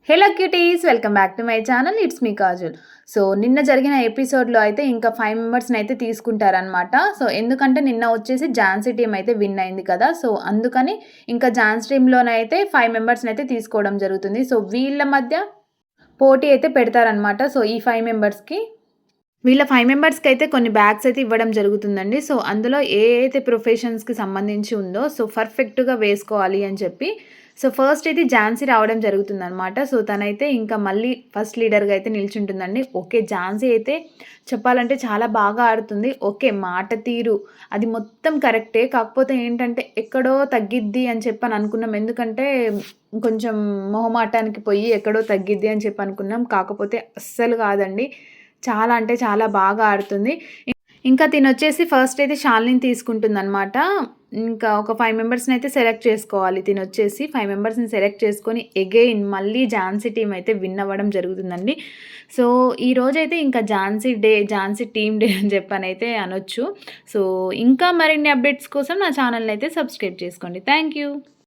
Hello cuties, welcome back to my channel. It's me Kajal. So నిన్న జరిగిన ఎపిసోడ్లో అయితే ఇంకా 5 మెంబర్స్ని అయితే తీసుకుంటారనమాట. సో ఎందుకంటే నిన్న వచ్చేసి ఝాన్సీ టీం అయితే విన్ అయింది కదా. సో అందుకని ఇంకా ఝాన్సీ టీంలోనైతే 5 మెంబర్స్ని అయితే తీసుకోవడం జరుగుతుంది. సో వీళ్ళ మధ్య పోటీ అయితే పెడతారనమాట. సో ఈ 5 మెంబర్స్కి వీళ్ళ 5 మెంబర్స్కి అయితే కొన్ని బ్యాగ్స్ అయితే ఇవ్వడం జరుగుతుందండి. సో అందులో ఏ అయితే ప్రొఫెషన్స్కి సంబంధించి ఉందో సో పర్ఫెక్ట్గా వేసుకోవాలి అని చెప్పి సో ఫస్ట్ అయితే ఝాన్సీ రావడం జరుగుతుందనమాట. సో తనైతే ఇంకా మళ్ళీ ఫస్ట్ లీడర్గా అయితే నిల్చుంటుందండి. ఓకే, ఝాన్సీ అయితే చెప్పాలంటే చాలా బాగా ఆడుతుంది. ఓకే, మాట తీరు అది మొత్తం కరెక్టే. కాకపోతే ఏంటంటే ఎక్కడో తగ్గిద్ది అని చెప్పని అనుకున్నాం. ఎందుకంటే కొంచెం మొహమాటానికి పోయి ఎక్కడో తగ్గిద్ది అని చెప్పి అనుకున్నాం. కాకపోతే అస్సలు కాదండి, చాలా అంటే చాలా బాగా ఆడుతుంది. ఇంకా తినొచ్చేసి ఫస్ట్ అయితే శాలినిని తీసుకుంటుందనమాట. ఇంకా ఒక 5 మెంబర్స్ని అయితే సెలెక్ట్ చేసుకోవాలి. తినొచ్చేసి 5 మెంబర్స్ని సెలెక్ట్ చేసుకొని అగైన్ మళ్ళీ ఝాన్సీ టీం అయితే విన్ అవ్వడం జరుగుతుందండి. సో ఈరోజైతే ఇంకా Jhansi day, Jhansi team day అని చెప్పనైతే అనొచ్చు. సో ఇంకా మరిన్ని అప్డేట్స్ కోసం నా ఛానల్ని అయితే సబ్స్క్రైబ్ చేసుకోండి. Thank you.